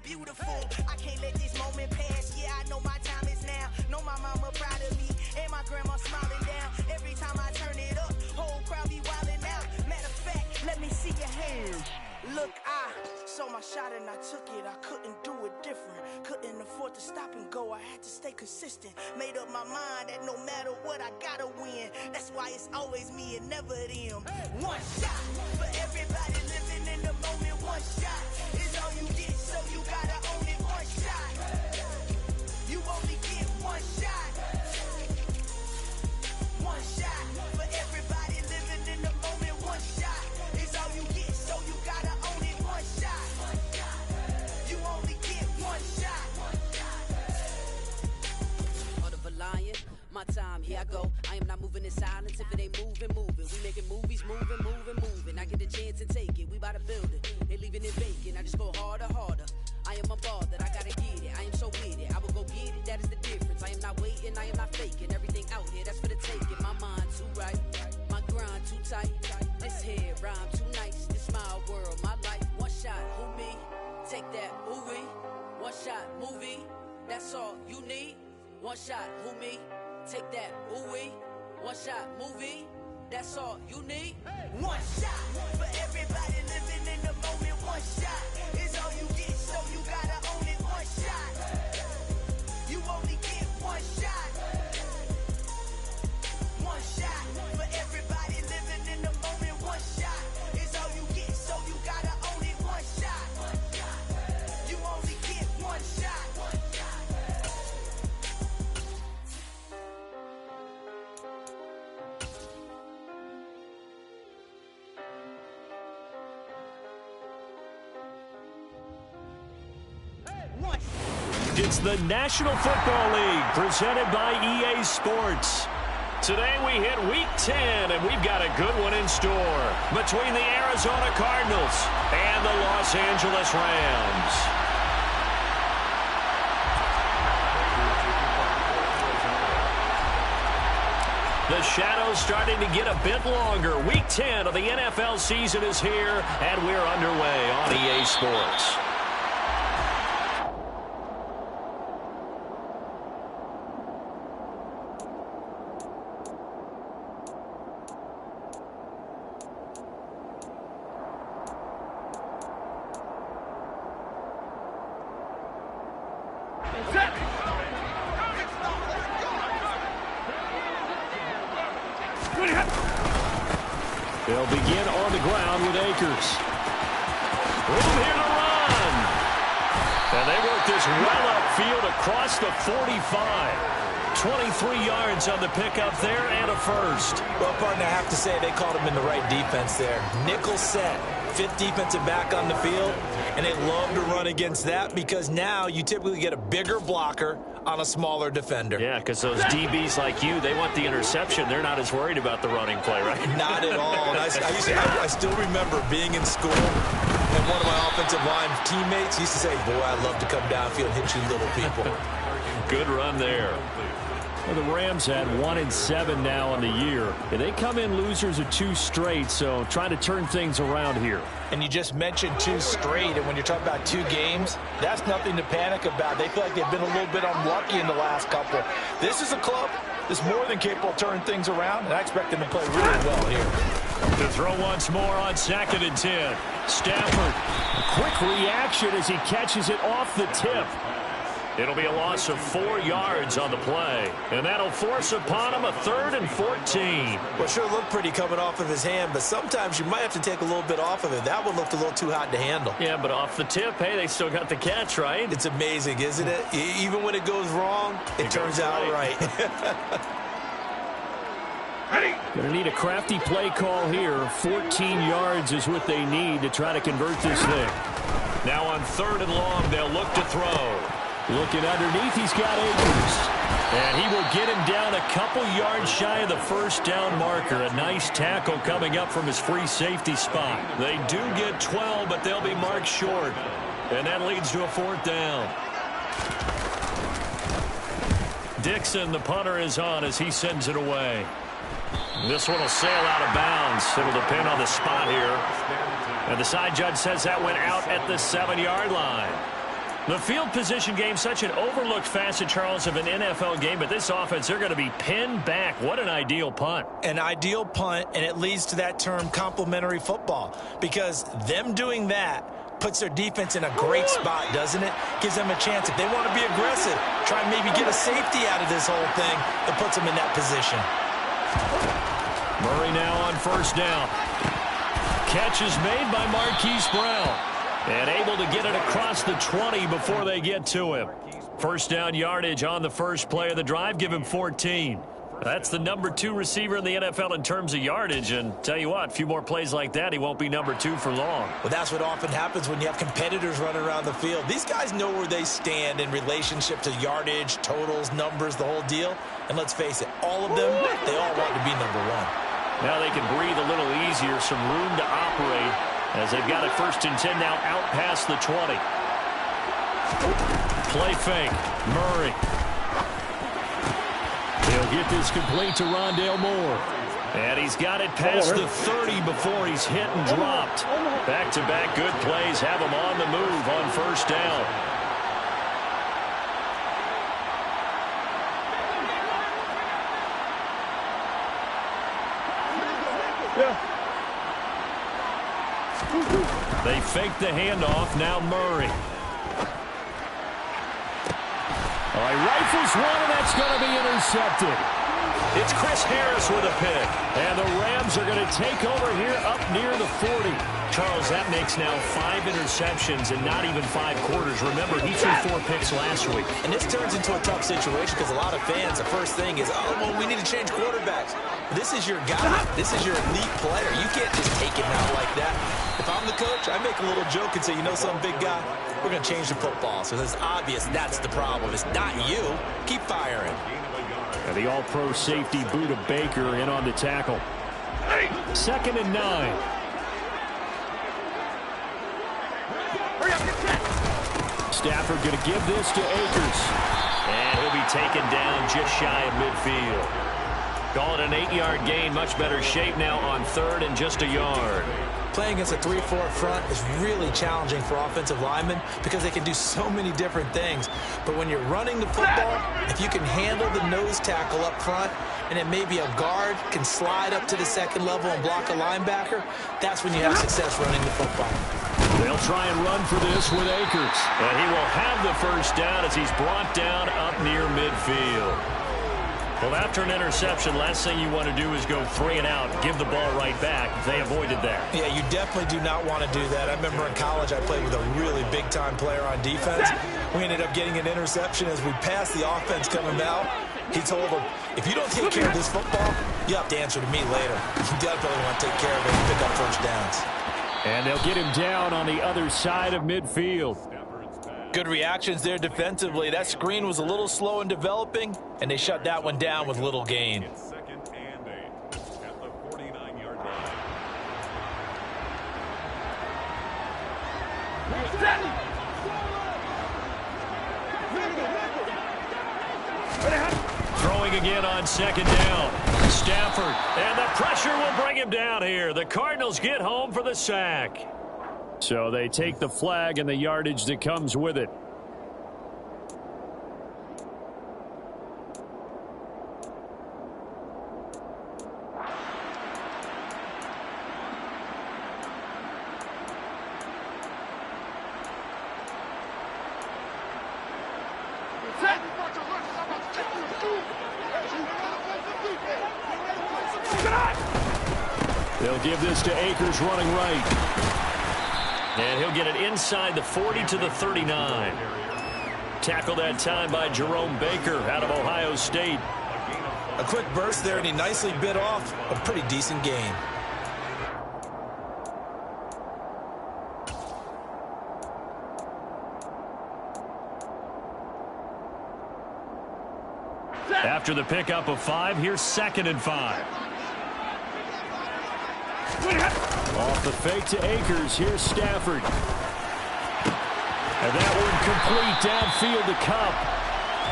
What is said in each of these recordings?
it beautiful. I can't let this moment pass. Yeah, I know my time is now. Know my mama proud of me, and my grandma smiling down. Every time I turn it up, whole crowd be wildin' out. Matter of fact, let me see your hands. Look, I saw my shot and I took it. I couldn't do it different. Couldn't afford to stop and go. I had to stay consistent. Made up my mind that no matter what, I gotta win. That's why it's always me and never them. One shot for everybody living in the moment. One shot is all you get, so you gotta own it. One shot. You only get one shot. One shot for everybody living in the moment. One shot is all you get, so you gotta own it. One shot. You only get one shot. Heart of a lion, my time, here I go. I am not moving in silence. If it ain't moving, moving. We making movies, moving, moving, moving. I get the chance and take it. We bout to build it. They leaving it vacant. I just go harder, harder. I am a ball that I gotta get it. I am so with it. I will go get it. That is the difference. I am not waiting. I am not faking. Everything out here, that's for the taking. My mind too right. My grind too tight. This here rhyme too nice. This my world, my life. One shot, who me? Take that, movie. One shot, movie. That's all you need. One shot, who me? Take that, ooh-wee. One shot, movie. That's all you need. One shot for everybody living in the moment. One shot is all you get, so you gotta own it. One shot. You only get one shot. One shot for everybody living in the moment. One shot is all you get, so you gotta own it. One shot. You only get one shot. It's the National Football League presented by EA Sports. Today we hit Week 10, and we've got a good one in store between the Arizona Cardinals and the Los Angeles Rams. The shadow's starting to get a bit longer. Week 10 of the NFL season is here, and we're underway on EA Sports. They'll begin on the ground with Akers. Room here to run. And they work this well upfield across the 45. 23 yards on the pickup there and a first. Well, partner, I have to say they called him in the right defense there. Nickel set, fifth defensive back on the field, and they love to run against that because now you typically get a bigger blocker on a smaller defender. Yeah, because those DBs like you, they want the interception. They're not as worried about the running play, right? Not at all. And I still remember being in school, and one of my offensive line teammates used to say, boy, I love to come downfield and hit you little people. Good run there. Well, the Rams had 1-7 now on the year. And they come in losers of 2 straight, so trying to turn things around here. And you just mentioned 2 straight, and when you're talking about 2 games, that's nothing to panic about. They feel like they've been a little bit unlucky in the last couple. This is a club that's more than capable of turning things around, and I expect them to play really well here. To throw once more on 2nd and 10. Stafford, a quick reaction as he catches it off the tip. It'll be a loss of 4 yards on the play. And that'll force upon him a 3rd and 14. Well, sure looked pretty coming off of his hand, but sometimes you might have to take a little bit off of it. That one looked a little too hot to handle. Yeah, but off the tip, hey, they still got the catch, right? It's amazing, isn't it? Even when it goes wrong, it turns out right. Going to need a crafty play call here. 14 yards is what they need to try to convert this thing. Now on 3rd and long, they'll look to throw. Looking underneath, he's got Akers. And he will get him down a couple yards shy of the first down marker. A nice tackle coming up from his free safety spot. They do get 12, but they'll be marked short. And that leads to a 4th down. Dixon, the punter, is on as he sends it away. This one will sail out of bounds. It'll depend on the spot here. And the side judge says that went out at the 7-yard line. The field position game, such an overlooked facet, Charles, of an NFL game, but this offense, they're going to be pinned back. What an ideal punt. An ideal punt, and it leads to that term complementary football, because them doing that puts their defense in a great spot, doesn't it? Gives them a chance. If they want to be aggressive, try and maybe get a safety out of this whole thing, it puts them in that position. Murray now on first down. Catch is made by Marquise Brown. And able to get it across the 20 before they get to him. First down yardage on the first play of the drive. Give him 14. That's the number 2 receiver in the NFL in terms of yardage. And tell you what, a few more plays like that, he won't be number 2 for long. Well, that's what often happens when you have competitors running around the field. These guys know where they stand in relationship to yardage, totals, numbers, the whole deal. And let's face it, all of them, they all want to be number 1. Now they can breathe a little easier, some room to operate as they've got it first and 10 now out past the 20. Play fake. Murray. He'll get this complete to Rondale Moore. And he's got it past the 30 before he's hit and dropped. Back-to-back good plays have him on the move on first down. They fake the handoff. Now Murray. All right, rifles one, and that's going to be intercepted. It's Chris Harris with a pick. And the Rams are going to take over here up near the 40. Charles, that makes now 5 interceptions in not even 5 quarters. Remember, he threw 4 picks last week. And this turns into a tough situation because a lot of fans, the first thing is, oh, well, we need to change quarterbacks. This is your guy. This is your elite player. You can't just take him out like that. If I'm the coach, I make a little joke and say, you know something, big guy? We're going to change the football. So it's obvious that's the problem. It's not you. Keep firing. And the all-pro safety Buda Baker in on the tackle. 2nd and 9. Stafford going to give this to Akers. And he'll be taken down just shy of midfield. Call it an 8-yard gain. Much better shape now on 3rd and just a yard. Playing against a 3-4 front is really challenging for offensive linemen because they can do so many different things. But when you're running the football, if you can handle the nose tackle up front, and then maybe a guard can slide up to the 2nd level and block a linebacker, that's when you have success running the football. They'll try and run for this with Akers. And he will have the first down as he's brought down up near midfield. Well, after an interception, last thing you want to do is go 3 and out, give the ball right back. They avoided that. Yeah, you definitely do not want to do that. I remember in college I played with a really big-time player on defense. We ended up getting an interception as we passed the offense coming out. He told him, if you don't take care of this football, you have to answer to me later. You definitely want to take care of it and pick up first downs. And they'll get him down on the other side of midfield. Good reactions there defensively. That screen was a little slow in developing, and they shut that one down with little gain. Throwing again on 2nd down. Stafford, and the pressure will bring him down here. The Cardinals get home for the sack. So they take the flag and the yardage that comes with it. They'll give this to Akers running right. And he'll get it inside the 40 to the 39. Tackled that time by Jerome Baker out of Ohio State. A quick burst there, and he nicely bit off a pretty decent gain. After the pickup of 5, here's 2nd and 5. Off the fake to Akers. Here's Stafford. And that one complete downfield to Kupp.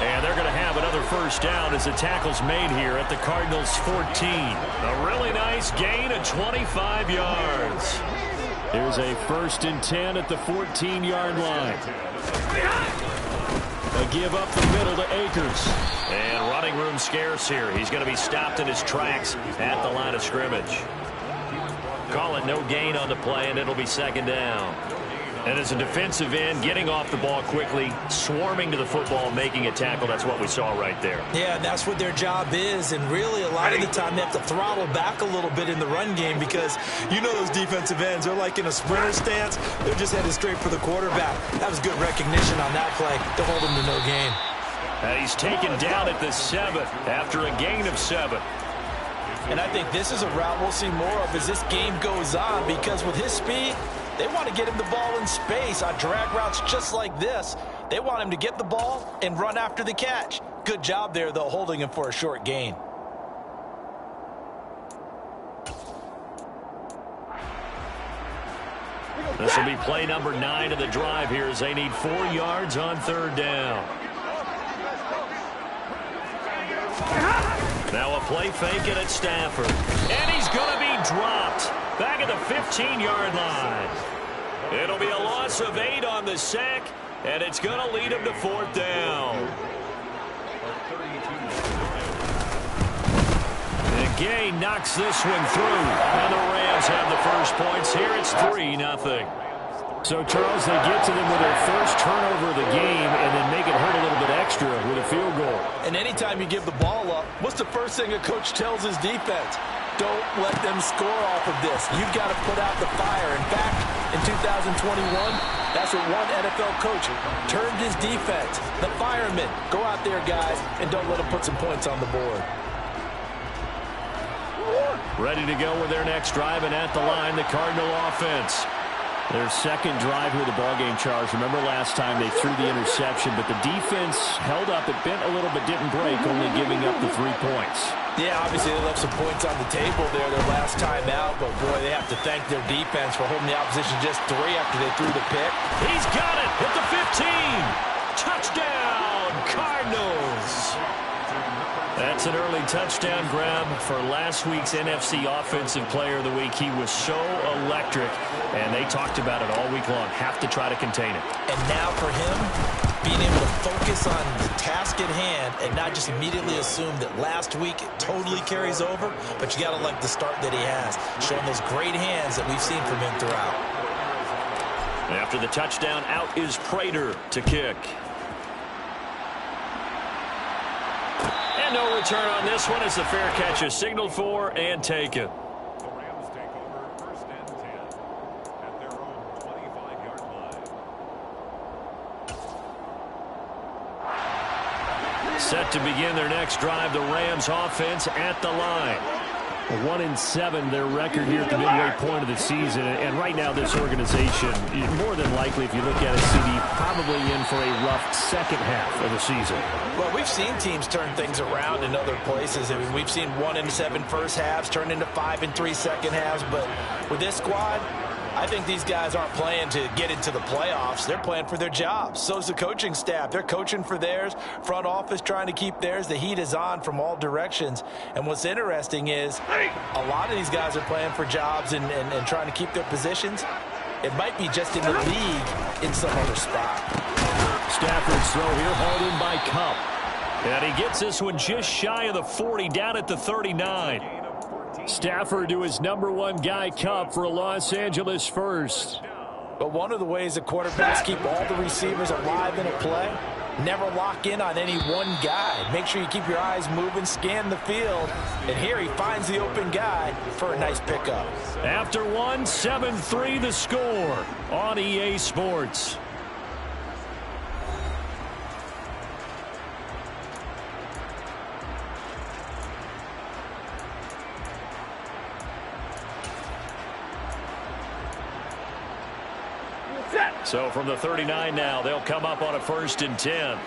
And they're going to have another first down as the tackle's made here at the Cardinals' 14. A really nice gain of 25 yards. Here's a 1st and 10 at the 14-yard line. They give up the middle to Akers. And running room scarce here. He's going to be stopped in his tracks at the line of scrimmage. Call it no gain on the play, and it'll be second down. And as a defensive end, getting off the ball quickly, swarming to the football, making a tackle, that's what we saw right there. Yeah, that's what their job is, and really a lot of the time they have to throttle back a little bit in the run game because you know those defensive ends, they're like in a sprinter stance. They're just headed straight for the quarterback. That was good recognition on that play to hold him to no gain. And he's taken down at the 7 after a gain of 7. And I think this is a route we'll see more of as this game goes on because with his speed, they want to get him the ball in space on drag routes just like this. They want him to get the ball and run after the catch. Good job there, though, holding him for a short gain. This will be play number 9 of the drive here as they need 4 yards on third down. Now a play fake it at Stafford. And he's going to be dropped back at the 15-yard line. It'll be a loss of 8 on the sack, and it's going to lead him to fourth down. And Gay knocks this one through, and the Rams have the first points here. It's 3-0. So, Charles, they get to them with their first turnover of the game and then make it hurt a little bit extra with a field goal. And anytime you give the ball up, what's the first thing a coach tells his defense? Don't let them score off of this. You've got to put out the fire. In fact, in 2021, that's what one NFL coach termed his defense. The firemen. Go out there, guys, and don't let them put some points on the board. Ready to go with their next drive, and at the line, the Cardinal offense. Their second drive with the ballgame, Charles. Remember last time they threw the interception, but the defense held up. It bent a little but didn't break, only giving up the 3 points. Yeah, obviously they left some points on the table there their last time out, but boy, they have to thank their defense for holding the opposition just 3 after they threw the pick. He's got it at the 15. Touchdown, Cardinals. That's an early touchdown grab for last week's NFC Offensive Player of the Week. He was so electric, and they talked about it all week long. Have to try to contain it. And now for him, being able to focus on the task at hand and not just immediately assume that last week it totally carries over, but you got to like the start that he has, showing those great hands that we've seen from him throughout. After the touchdown, out is Prater to kick. And no return on this one as the fair catch is signaled for and taken. Set to begin their next drive, the Rams offense at the line. 1-7 their record here at the midway point of the season, and right now this organization, more than likely if you look at it, CD, probably in for a rough second half of the season. Well, we've seen teams turn things around in other places. I mean, we've seen 1-7 first halves turn into 5-3 second halves, but with this squad, I think these guys aren't playing to get into the playoffs. They're playing for their jobs. So's the coaching staff. They're coaching for theirs. Front office trying to keep theirs. The heat is on from all directions. And what's interesting is a lot of these guys are playing for jobs and trying to keep their positions. It might be just in the league in some other spot. Stafford's throw here hauled in by Cup. And he gets this one just shy of the 40, down at the 39. Stafford to his #1 guy, Cup, for a Los Angeles first. But one of the ways that quarterbacks keep all the receivers alive in a play, never lock in on any one guy. Make sure you keep your eyes moving, scan the field. And here he finds the open guy for a nice pickup. After 1, 7-3 the score on EA Sports. So from the 39 now, they'll come up on a 1st and 10.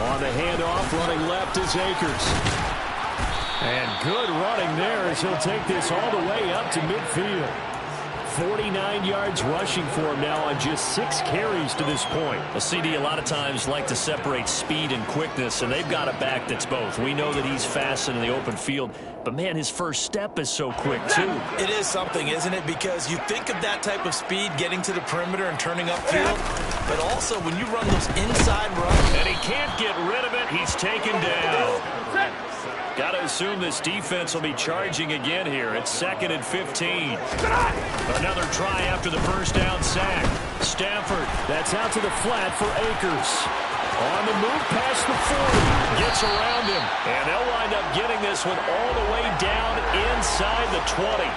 On the handoff, running left is Akers. And good running there as he'll take this all the way up to midfield. 49 yards rushing for him now on just 6 carries to this point. A CD a lot of times like to separate speed and quickness, and they've got a back that's both. We know that he's fast in the open field, but, man, his first step is so quick, too. It is something, isn't it? Because you think of that type of speed getting to the perimeter and turning upfield, but also when you run those inside runs. And he can't get rid of it. He's taken down. Got to assume this defense will be charging again here. It's 2nd and 15. Another try after the first down sack. Stafford, that's out to the flat for Akers. On the move past the 40. Gets around him. And they'll wind up getting this one all the way down inside the 20.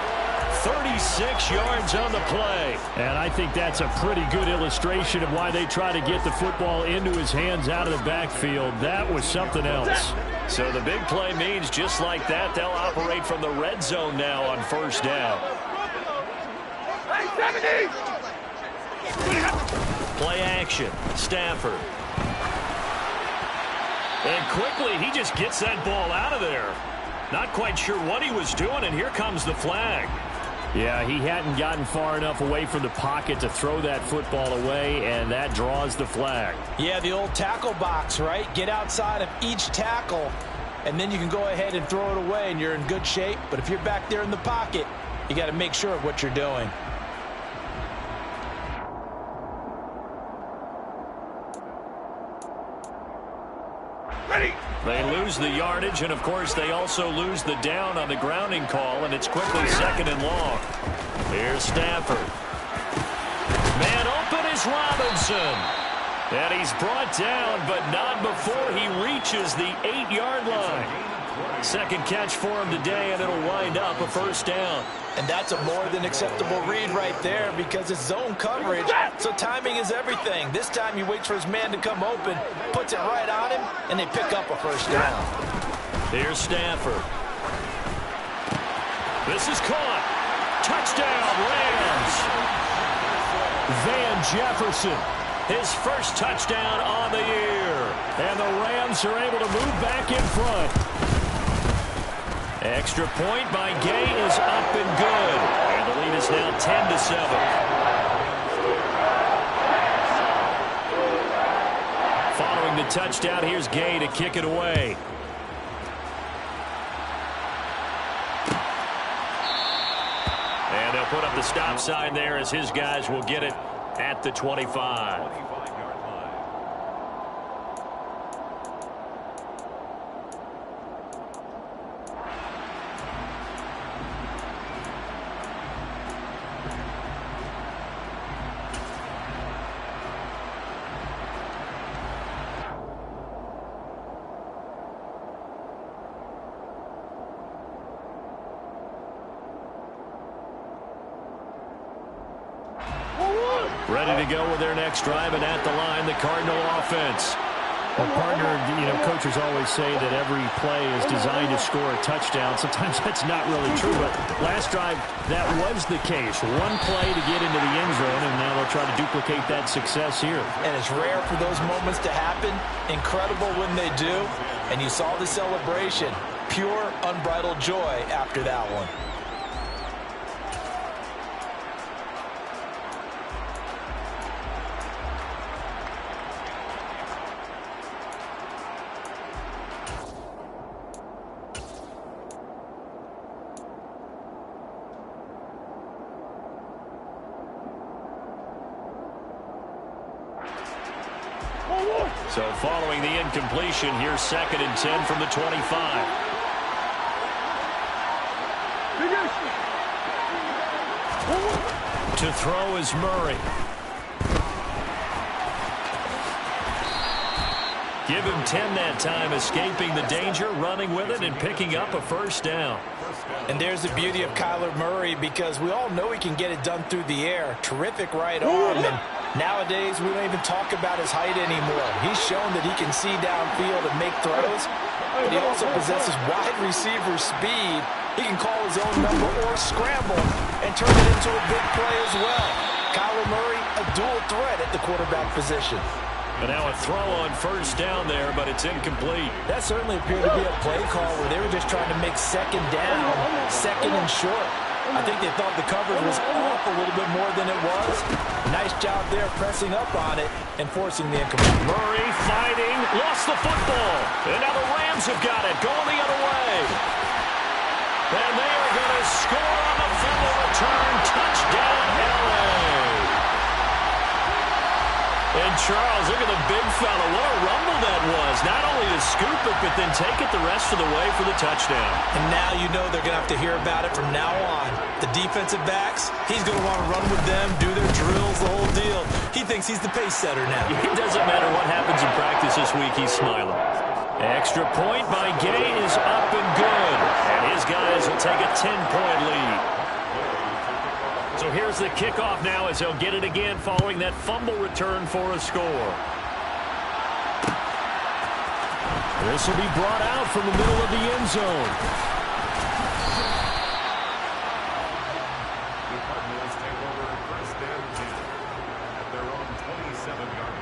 36 yards on the play. And I think that's a pretty good illustration of why they try to get the football into his hands out of the backfield. That was something else. So the big play means just like that, they'll operate from the red zone now on first down. Play action. Stafford. And quickly, he just gets that ball out of there. Not quite sure what he was doing, and here comes the flag. Yeah, he hadn't gotten far enough away from the pocket to throw that football away, and that draws the flag. Yeah, the old tackle box, right? Get outside of each tackle, and then you can go ahead and throw it away, and you're in good shape. But if you're back there in the pocket, you got to make sure of what you're doing. They lose the yardage, and, of course, they also lose the down on the grounding call, and it's quickly 2nd and long. Here's Stafford. Man open is Robinson. And he's brought down, but not before he reaches the 8-yard line. Second catch for him today, and it'll wind up a first down. And that's a more than acceptable read right there because it's zone coverage, so timing is everything. This time he waits for his man to come open, puts it right on him, and they pick up a first down. Here's Stafford. This is caught. Touchdown, Rams. Van Jefferson, his first touchdown on the year. And the Rams are able to move back in front. Extra point by Gay is up and good. And the lead is now 10-7. Following the touchdown, here's Gay to kick it away. And they'll put up the stop sign there as his guys will get it at the 25. Ready to go with their next drive, and at the line, the Cardinal offense. Well, partner, coaches always say that every play is designed to score a touchdown. Sometimes that's not really true, but last drive, that was the case. One play to get into the end zone, and now they'll try to duplicate that success here. And it's rare for those moments to happen. Incredible when they do. And you saw the celebration. Pure, unbridled joy after that one. So following the incompletion, here's 2nd and 10 from the 25. To throw is Murray. Give him 10 that time, escaping the danger, running with it, and picking up a first down. And there's the beauty of Kyler Murray because we all know he can get it done through the air. Terrific right arm. And nowadays, we don't even talk about his height anymore. He's shown that he can see downfield and make throws, but he also possesses wide receiver speed. He can call his own number or scramble and turn it into a big play as well. Kyler Murray, a dual threat at the quarterback position. And now a throw on first down there, but it's incomplete. That certainly appeared to be a play call where they were just trying to make second down, second and short. I think they thought the coverage was off a little bit more than it was. Nice job there pressing up on it and forcing the incomplete. Murray fighting, lost the football. And now the Rams have got it, going the other way. And they are going to score on the fumble return. Touchdown, LA. And Charles, look at the big fella. What a rumble that was. Not only to scoop it, but then take it the rest of the way for the touchdown. And now you know they're going to have to hear about it from now on. The defensive backs, he's going to want to run with them, do their drills, the whole deal. He thinks he's the pace setter now. It doesn't matter what happens in practice this week, he's smiling. Extra point by Gay is up and good. And his guys will take a 10-point lead. So here's the kickoff now as they'll get it again following that fumble return for a score. This will be brought out from the middle of the end zone. The Cardinals take over first and 10 at their own 27-yard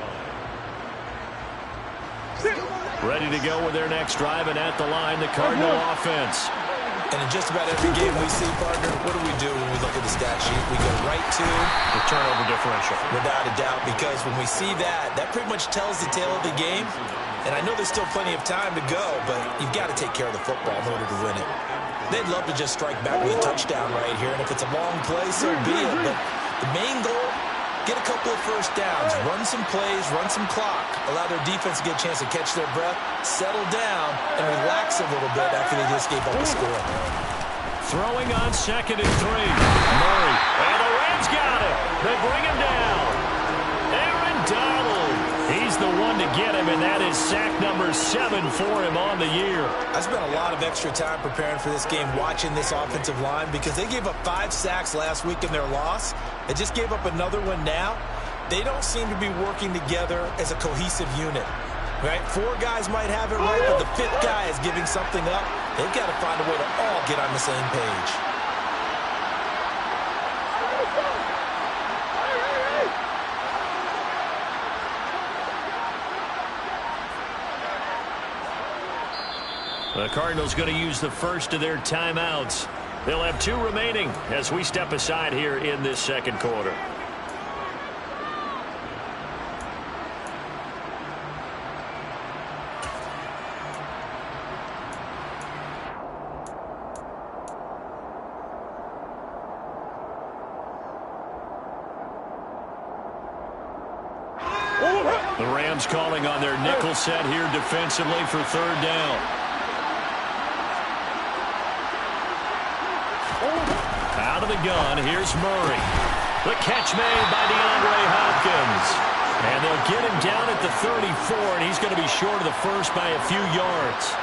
line. Ready to go with their next drive, and at the line, the Cardinal offense. And in just about every game we see, partner, what do we do when we look at the stat sheet? We go right to the turnover differential. Without a doubt, because when we see that, that pretty much tells the tale of the game. And I know there's still plenty of time to go, but you've got to take care of the football in order to win it. They'd love to just strike back with a touchdown right here, and if it's a long play, so be it. But the main goal, get a couple of first downs, run some plays, run some clock, allow their defense to get a chance to catch their breath, settle down, and relax a little bit after they just gave up a score. Throwing on 2nd and 3. Murray. And the Rams got it. They bring him down. Aaron Donald. He's the one to get him, and that is sack number 7 for him on the year. I spent a lot of extra time preparing for this game watching this offensive line because they gave up 5 sacks last week in their loss. They just gave up another one now. They don't seem to be working together as a cohesive unit. Right? 4 guys might have it right, but the 5th guy is giving something up. They've got to find a way to all get on the same page. The Cardinals going to use the first of their timeouts. They'll have 2 remaining as we step aside here in this second quarter. The Rams calling on their nickel set here defensively for 3rd down. Out of the gun, here's Murray. The catch made by DeAndre Hopkins. And they'll get him down at the 34, and he's going to be short of the first by a few yards.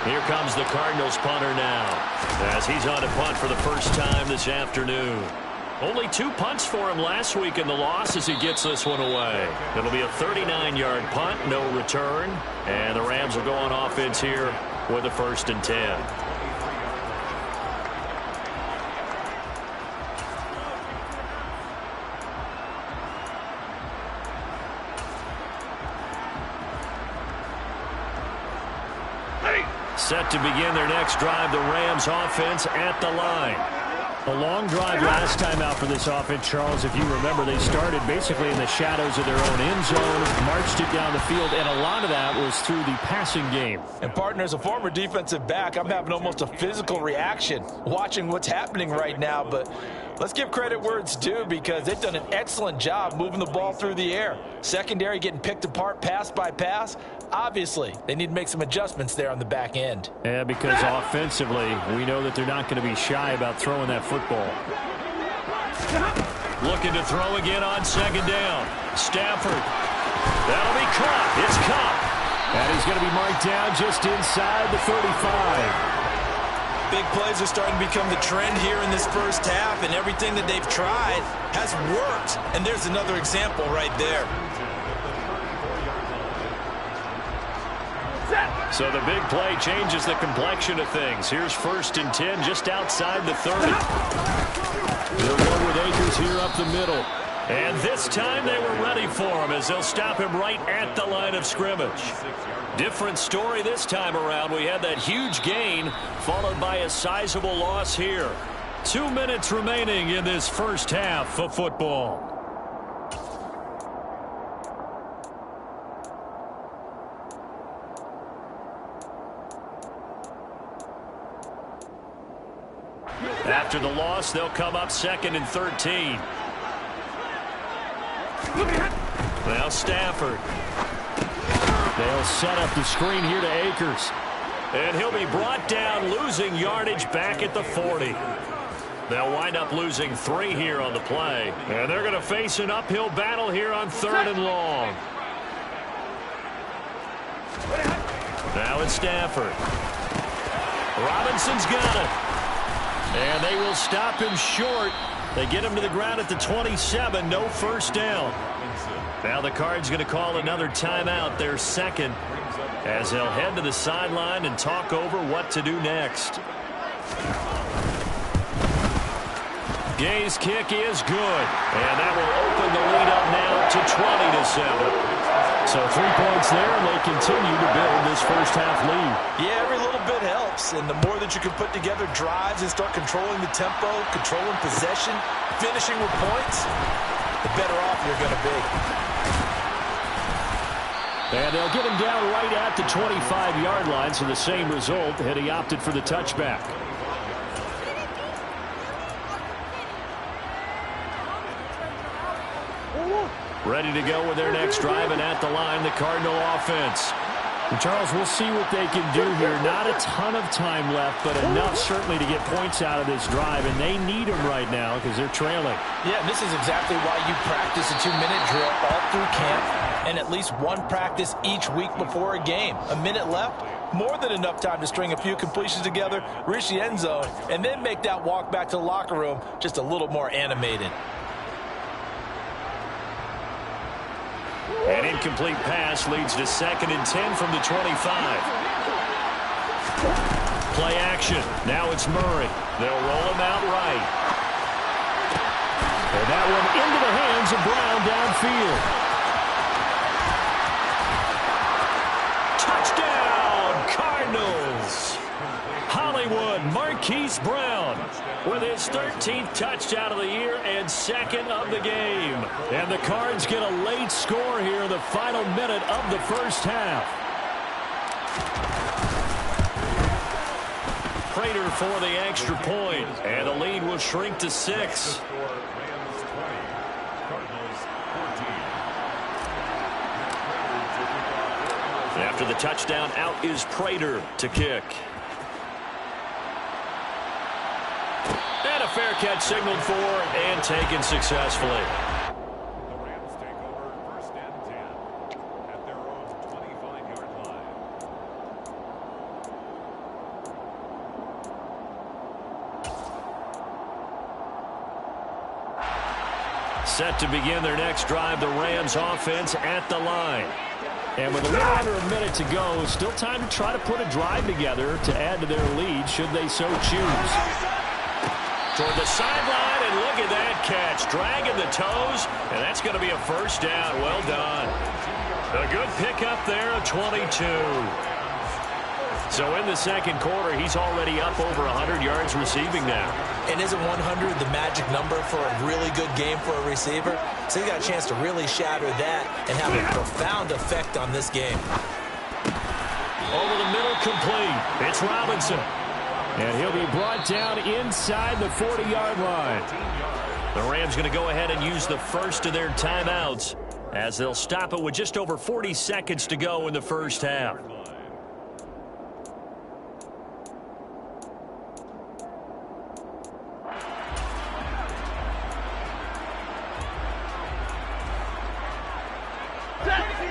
Here comes the Cardinals punter now, as he's on to punt for the first time this afternoon. Only 2 punts for him last week in the loss as he gets this one away. It'll be a 39-yard punt, no return. And the Rams will go on offense here with a 1st and 10. Set to begin their next drive, the Rams offense at the line. A long drive last time out for this offense, Charles. If you remember, they started basically in the shadows of their own end zone, marched it down the field, and a lot of that was through the passing game. And, partner, as a former defensive back, I'm having almost a physical reaction watching what's happening right now. But let's give credit where it's due because they've done an excellent job moving the ball through the air. Secondary getting picked apart pass by pass. Obviously, they need to make some adjustments there on the back end. Yeah, because offensively, we know that they're not going to be shy about throwing that football. Looking to throw again on 2nd down. Stafford. That'll be caught. It's caught. And he's going to be marked down just inside the 35. Big plays are starting to become the trend here in this first half, and everything that they've tried has worked. And there's another example right there. So the big play changes the complexion of things. Here's 1st and 10 just outside the 30. They'll go with Akers here up the middle. And this time they were ready for him as they'll stop him right at the line of scrimmage. Different story this time around. We had that huge gain followed by a sizable loss here. 2 minutes remaining in this first half of football. After the loss, they'll come up 2nd and 13. Now Stafford. They'll set up the screen here to Akers. And he'll be brought down, losing yardage back at the 40. They'll wind up losing 3 here on the play. And they're going to face an uphill battle here on 3rd and long. Now it's Stafford. Robinson's got it. And they will stop him short. They get him to the ground at the 27. No first down. Now the Cards going to call another timeout, their 2nd, as they'll head to the sideline and talk over what to do next. Gay's kick is good. And that will open the lead up now to 20-7. So 3 points there, and they continue to build this first half lead. Yeah, every little bit helps, and the more that you can put together drives and start controlling the tempo, controlling possession, finishing with points, the better off you're going to be. And they'll get him down right at the 25-yard line, so the same result, had he opted for the touchback. Ready to go with their next drive, and at the line, the Cardinal offense. And Charles, we'll see what they can do here. Not a ton of time left, but enough certainly to get points out of this drive, and they need them right now because they're trailing. Yeah, this is exactly why you practice a 2-minute drill all through camp and at least one practice each week before a game. A minute left, more than enough time to string a few completions together, reach the end zone, and then make that walk back to the locker room just a little more animated. An incomplete pass leads to 2nd and 10 from the 25. Play action. Now it's Murray. They'll roll him out right. And that one into the hands of Brown downfield. Touchdown, Cardinals. Hollywood Marquise Brown with his 13th touchdown of the year and 2nd of the game. And the Cards get a late score here in the final minute of the first half. Prater for the extra point, and the lead will shrink to 6. After the touchdown, out is Prater to kick. And a fair catch signaled for and taken successfully. The Rams take over 1st and 10 at their own 25-yard line. Set to begin their next drive, the Rams offense at the line. And with a little under a minute to go, still time to try to put a drive together to add to their lead should they so choose. Toward the sideline, and look at that catch. Dragging the toes, and that's going to be a first down. Well done. A good pickup there of 22. So in the second quarter, he's already up over 100 yards receiving now. And isn't 100 the magic number for a really good game for a receiver? So he's got a chance to really shatter that and have a profound effect on this game. Over the middle, complete. It's Robinson. And he'll be brought down inside the 40-yard line. The Rams going to go ahead and use the first of their timeouts as they'll stop it with just over 40 seconds to go in the first half.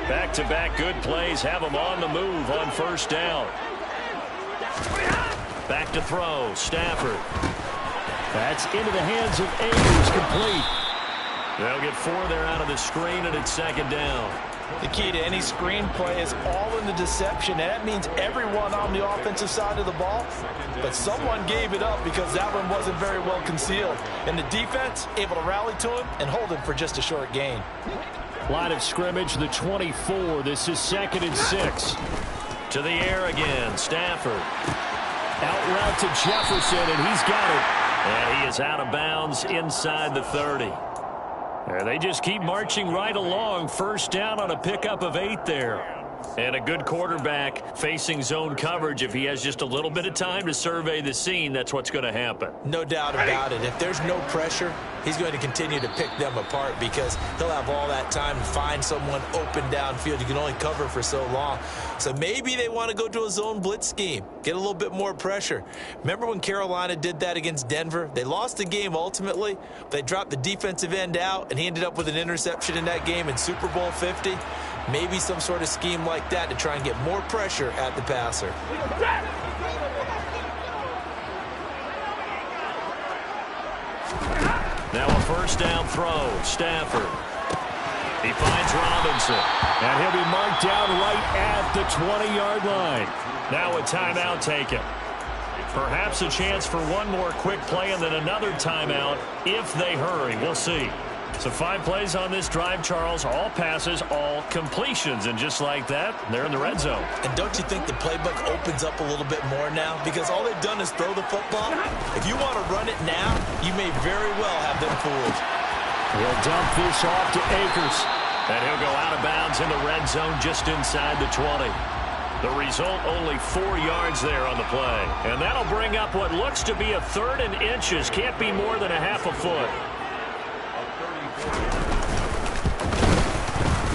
Back-to-back good plays have them on the move on first down. Back to throw, Stafford. That's into the hands of Akers, complete. They'll get 4 there out of the screen, and it's 2nd down. The key to any screen play is all in the deception, and that means everyone on the offensive side of the ball. But someone gave it up because that one wasn't very well concealed. And the defense able to rally to him and hold him for just a short gain. Line of scrimmage, the 24. This is 2nd and 6. To the air again, Stafford. Out route to Jefferson, and he's got it. And he is out of bounds inside the 30. And they just keep marching right along. First down on a pickup of 8 there. And a good quarterback facing zone coverage. If he has just a little bit of time to survey the scene, that's what's going to happen. No doubt about it. If there's no pressure, he's going to continue to pick them apart because he'll have all that time to find someone open downfield. You can only cover for so long. So maybe they want to go to a zone blitz scheme, get a little bit more pressure. Remember when Carolina did that against Denver? They lost the game ultimately. They dropped the defensive end out, and he ended up with an interception in that game in Super Bowl 50. Maybe some sort of scheme like that to try and get more pressure at the passer. Now a first down throw. Stafford. He finds Robinson. And he'll be marked down right at the 20-yard line. Now a timeout taken. Perhaps a chance for one more quick play and then another timeout if they hurry. We'll see. So 5 plays on this drive, Charles. All passes, all completions. And just like that, they're in the red zone. And don't you think the playbook opens up a little bit more now? Because all they've done is throw the football. If you want to run it now, you may very well have them fooled. He'll dump this off to Akers. And he'll go out of bounds in the red zone just inside the 20. The result, only 4 yards there on the play. And that'll bring up what looks to be a 3rd and inches. Can't be more than a half a foot.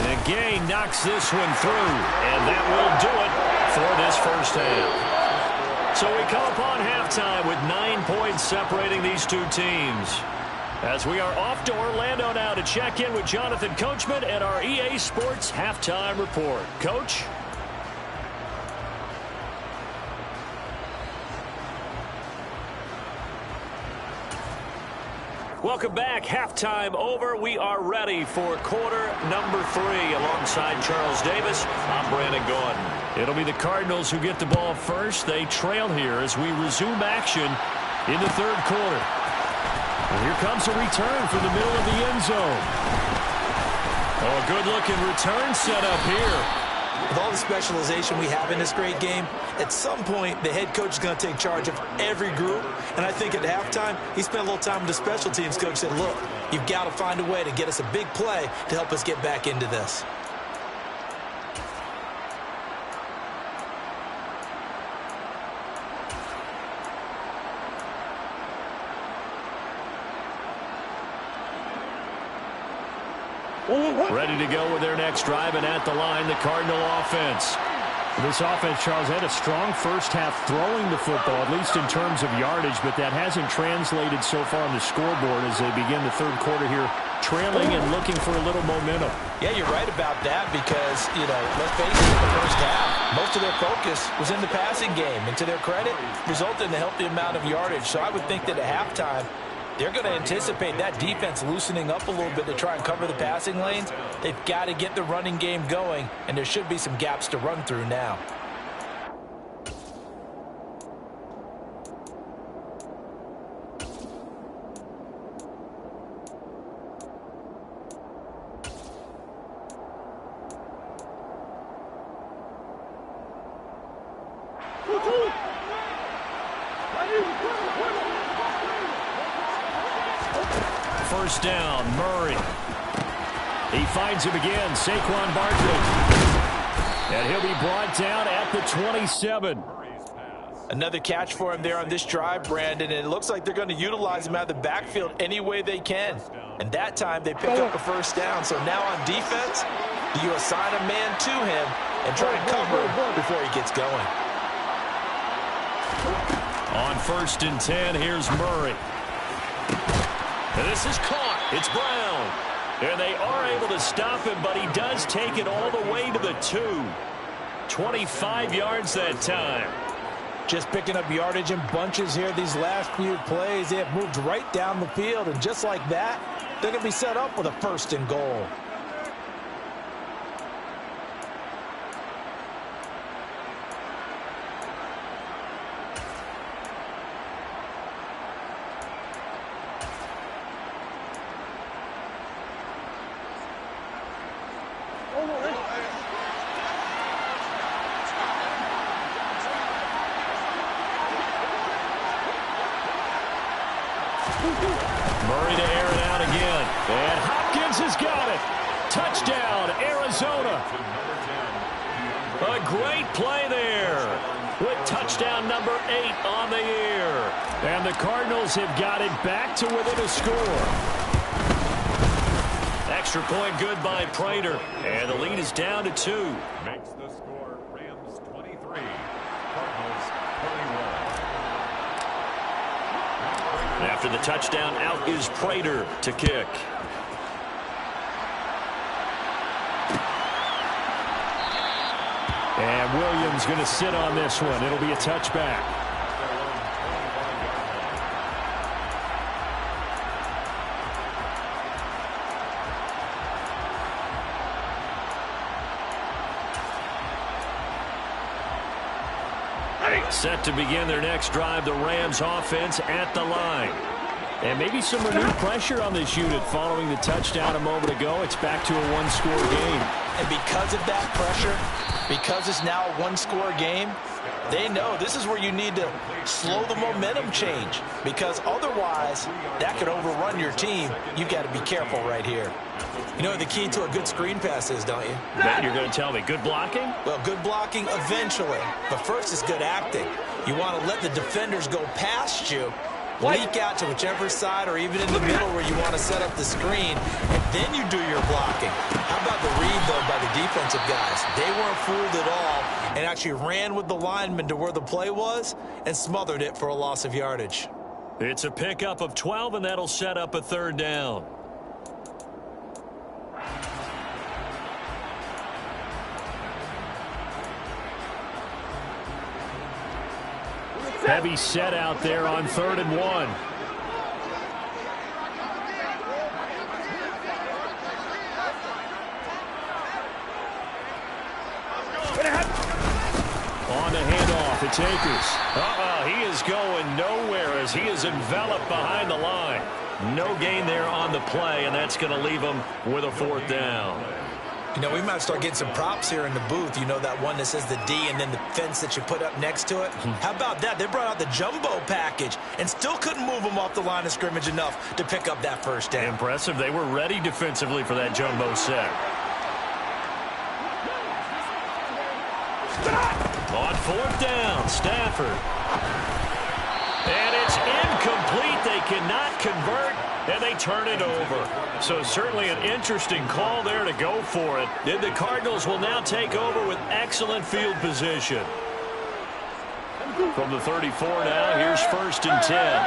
And Gay knocks this one through. And that will do it for this first half. So we come upon halftime with 9 points separating these two teams. As we are off to Orlando now to check in with Jonathan Coachman at our EA Sports Halftime Report. Coach? Welcome back. Halftime over. We are ready for quarter number 3. Alongside Charles Davis, I'm Brandon Gordon. It'll be the Cardinals who get the ball first. They trail here as we resume action in the 3rd quarter. And here comes a return from the middle of the end zone. Oh, a good-looking return set up here. With all the specialization we have in this great game, at some point, the head coach is going to take charge of every group. And I think at halftime, he spent a little time with the special teams coach, said, look, you've got to find a way to get us a big play to help us get back into this. Ready to go with their next drive, and at the line, the Cardinal offense. This offense, Charles, had a strong first half throwing the football, at least in terms of yardage, but that hasn't translated so far on the scoreboard as they begin the 3rd quarter here, trailing and looking for a little momentum. Yeah, you're right about that because, let's face it, in the first half, most of their focus was in the passing game. And to their credit, resulted in a healthy amount of yardage. So I would think that at halftime, they're going to anticipate that defense loosening up a little bit to try and cover the passing lanes. They've got to get the running game going, and there should be some gaps to run through now. First down, Murray. He finds him again, Saquon Barkley. And he'll be brought down at the 27. Another catch for him there on this drive, Brandon, and it looks like they're going to utilize him out of the backfield any way they can. And that time they pick up a first down. So now on defense, do you assign a man to him and try and cover him before he gets going? On 1st and 10, here's Murray. And this is caught. It's Brown. And they are able to stop him, but he does take it all the way to the 2. 25 yards that time. Just picking up yardage in bunches here these last few plays. They have moved right down the field, and just like that, they're going to be set up with a 1st and goal. Murray to air it out again. And Hopkins has got it. Touchdown, Arizona. A great play there with touchdown number 8 on the year. And the Cardinals have got it back to within a score. Extra point good by Prater. And the lead is down to 2. Makes the score Rams 23, Cardinals 31. After the touchdown, out is Prater to kick. And Williams going to sit on this one. It'll be a touchback. Set to begin their next drive, the Rams offense at the line. And maybe some renewed pressure on this unit following the touchdown a moment ago. It's back to a one-score game. And because of that pressure, because it's now a one-score game, they know this is where you need to slow the momentum change, because otherwise that could overrun your team. You've got to be careful right here. You know what the key to a good screen pass is, don't you? Bet you're going to tell me. Good blocking? Well, good blocking eventually. But first is good acting. You want to let the defenders go past you, leak out to whichever side or even in the middle where you want to set up the screen, and then you do your blocking. How about the read, though, by the defensive guys? They weren't fooled at all and actually ran with the lineman to where the play was and smothered it for a loss of yardage. It's a pickup of 12, and that'll set up a third down. Heavy set out there on 3rd and 1. On the handoff, it's Akers. He is going nowhere as he is enveloped behind the line. No gain there on the play, and that's going to leave him with a 4th down. You know, we might start getting some props here in the booth. You know, that one that says the D and then the fence that you put up next to it? How about that? They brought out the jumbo package and still couldn't move them off the line of scrimmage enough to pick up that first down. Impressive. They were ready defensively for that jumbo set. On 4th down, Stafford. And it's incomplete. They cannot convert, and they turn it over. So certainly an interesting call there to go for it. And the Cardinals will now take over with excellent field position. From the 34 now, here's 1st and 10.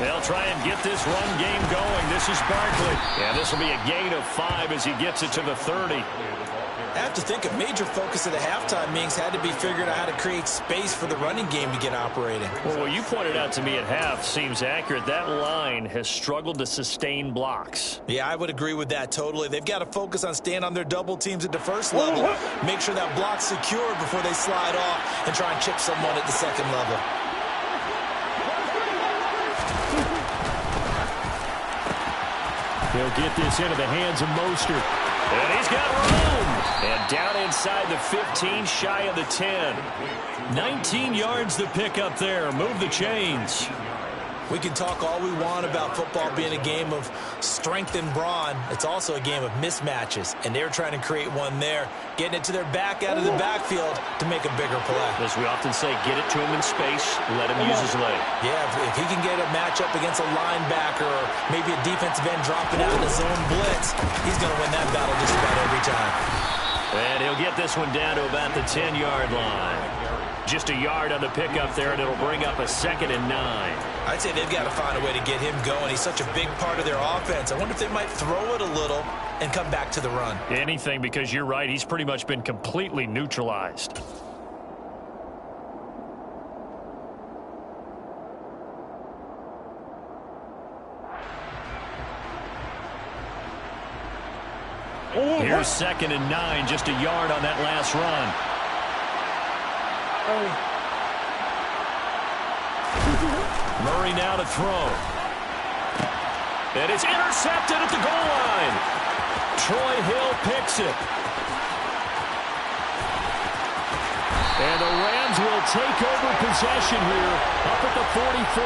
They'll try and get this run game going. This is Barkley. And this will be a gain of 5 as he gets it to the 30. I have to think a major focus of the halftime meetings had to be figuring out how to create space for the running game to get operating. Well, what you pointed out to me at half seems accurate. That line has struggled to sustain blocks. Yeah, I would agree with that totally. They've got to focus on staying on their double teams at the first level. Make sure that block's secure before they slide off and try and chip someone at the second level. He'll get this into the hands of Mostert. And he's got room. And down inside the 15, shy of the 10. 19 yards the pickup there. Move the chains. We can talk all we want about football being a game of strength and brawn. It's also a game of mismatches, and they're trying to create one there, getting it to their back out of the backfield to make a bigger play. As we often say, get it to him in space, let him use his leg. Yeah, if he can get a matchup against a linebacker or maybe a defensive end dropping out in a zone blitz, he's going to win that battle just about every time. And he'll get this one down to about the 10-yard line. Just a yard on the pickup there, and it'll bring up a 2nd and 9. I'd say they've got to find a way to get him going. He's such a big part of their offense. I wonder if they might throw it a little and come back to the run. Anything, because you're right. He's pretty much been completely neutralized. Here's 2nd and 9, just a yard on that last run. Murray now to throw. And it's intercepted at the goal line. Troy Hill picks it. And the Rams will take over possession here up at the 44.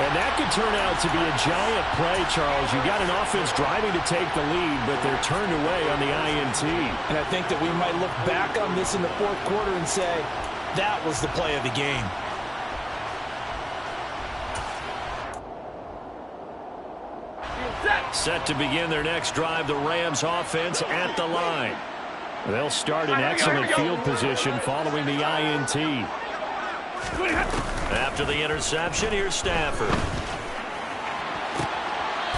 And that could turn out to be a giant play, Charles. You got an offense driving to take the lead, but they're turned away on the INT. And I think that we might look back on this in the fourth quarter and say, that was the play of the game. Set to begin their next drive, the Rams offense at the line. They'll start in excellent field position following the INT. After the interception, here's Stafford.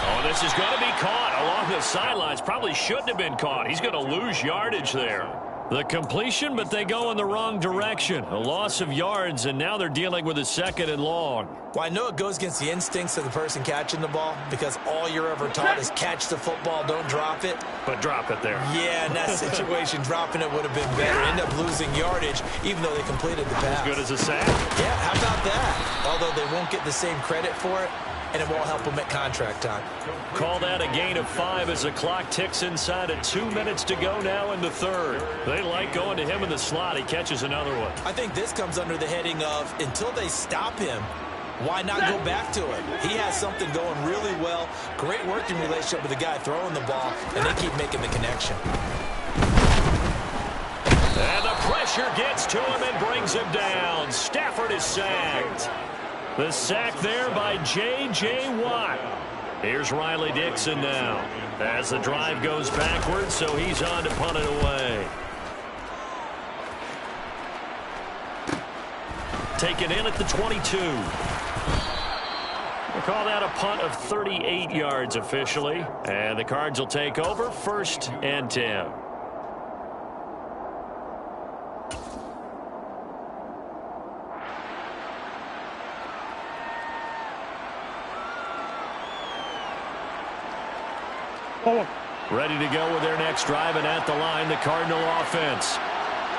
Oh, this is going to be caught along the sidelines. Probably shouldn't have been caught. He's going to lose yardage there. The completion, but they go in the wrong direction. A loss of yards, and now they're dealing with a 2nd and long. Well, I know it goes against the instincts of the person catching the ball because all you're ever taught is catch the football, don't drop it. But drop it there. Yeah, in that situation, dropping it would have been better. End up losing yardage, even though they completed the pass. As good as a sack. Yeah, how about that? Although they won't get the same credit for it, and it won't help them at contract time. Call that a gain of 5 as the clock ticks inside at 2 minutes to go now in the third. They like going to him in the slot. He catches another one. I think this comes under the heading of until they stop him, why not go back to it? He has something going really well. Great working relationship with the guy throwing the ball, and they keep making the connection. And the pressure gets to him and brings him down. Stafford is sacked. The sack there by J.J. Watt. Here's Riley Dixon now as the drive goes backwards, so he's on to punt it away. Taken in at the 22. We'll call that a punt of 38 yards officially. And the Cards will take over 1st and 10. Ready to go with their next drive, and at the line, the Cardinal offense.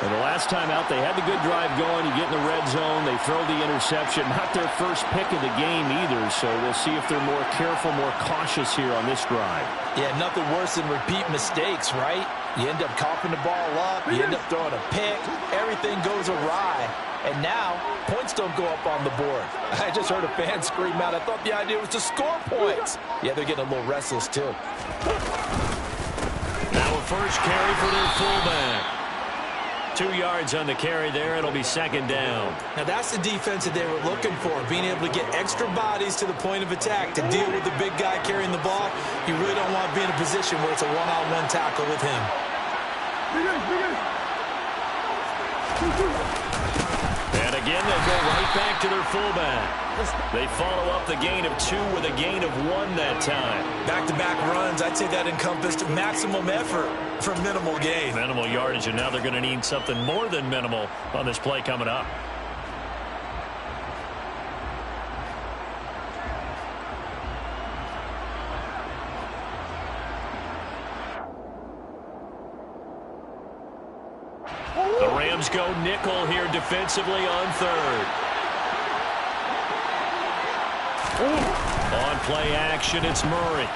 And the last time out, they had the good drive going. You get in the red zone, they throw the interception. Not their first pick of the game either, so we'll see if they're more careful, more cautious here on this drive. Yeah, nothing worse than repeat mistakes, right? You end up coughing the ball up, you end up throwing a pick, everything goes awry. And now, points don't go up on the board. I just heard a fan scream out, I thought the idea was to score points. Yeah, they're getting a little restless, too. Now a first carry for their fullback. 2 yards on the carry there. It'll be 2nd down. Now, that's the defense that they were looking for, being able to get extra bodies to the point of attack to deal with the big guy carrying the ball. You really don't want to be in a position where it's a one-on-one tackle with him. And again, they'll go right back to their fullback. They follow up the gain of 2 with a gain of 1 that time. Back-to-back runs, I'd say that encompassed maximum effort for minimal gain. Minimal yardage, and now they're going to need something more than minimal on this play coming up. The Rams go nickel here defensively on 3rd. On play action, it's Murray.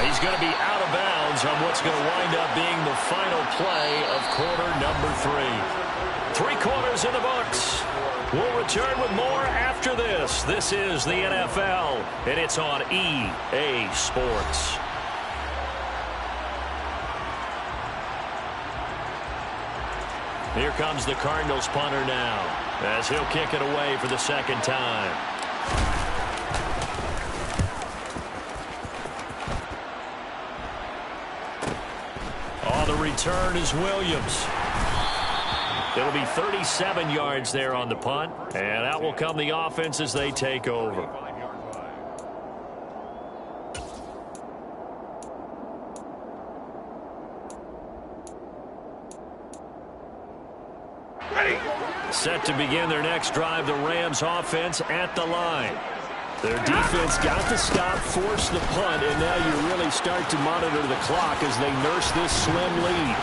He's going to be out of bounds on what's going to wind up being the final play of quarter number 3. 3 quarters in the books. We'll return with more after this. This is the NFL, and it's on EA Sports. Here comes the Cardinals punter now, as he'll kick it away for the 2nd time. Oh, the return is Williams. It'll be 37 yards there on the punt, and out will come the offense as they take over. Set to begin their next drive, the Rams offense at the line. Their defense got the stop, forced the punt, and now you really start to monitor the clock as they nurse this slim lead.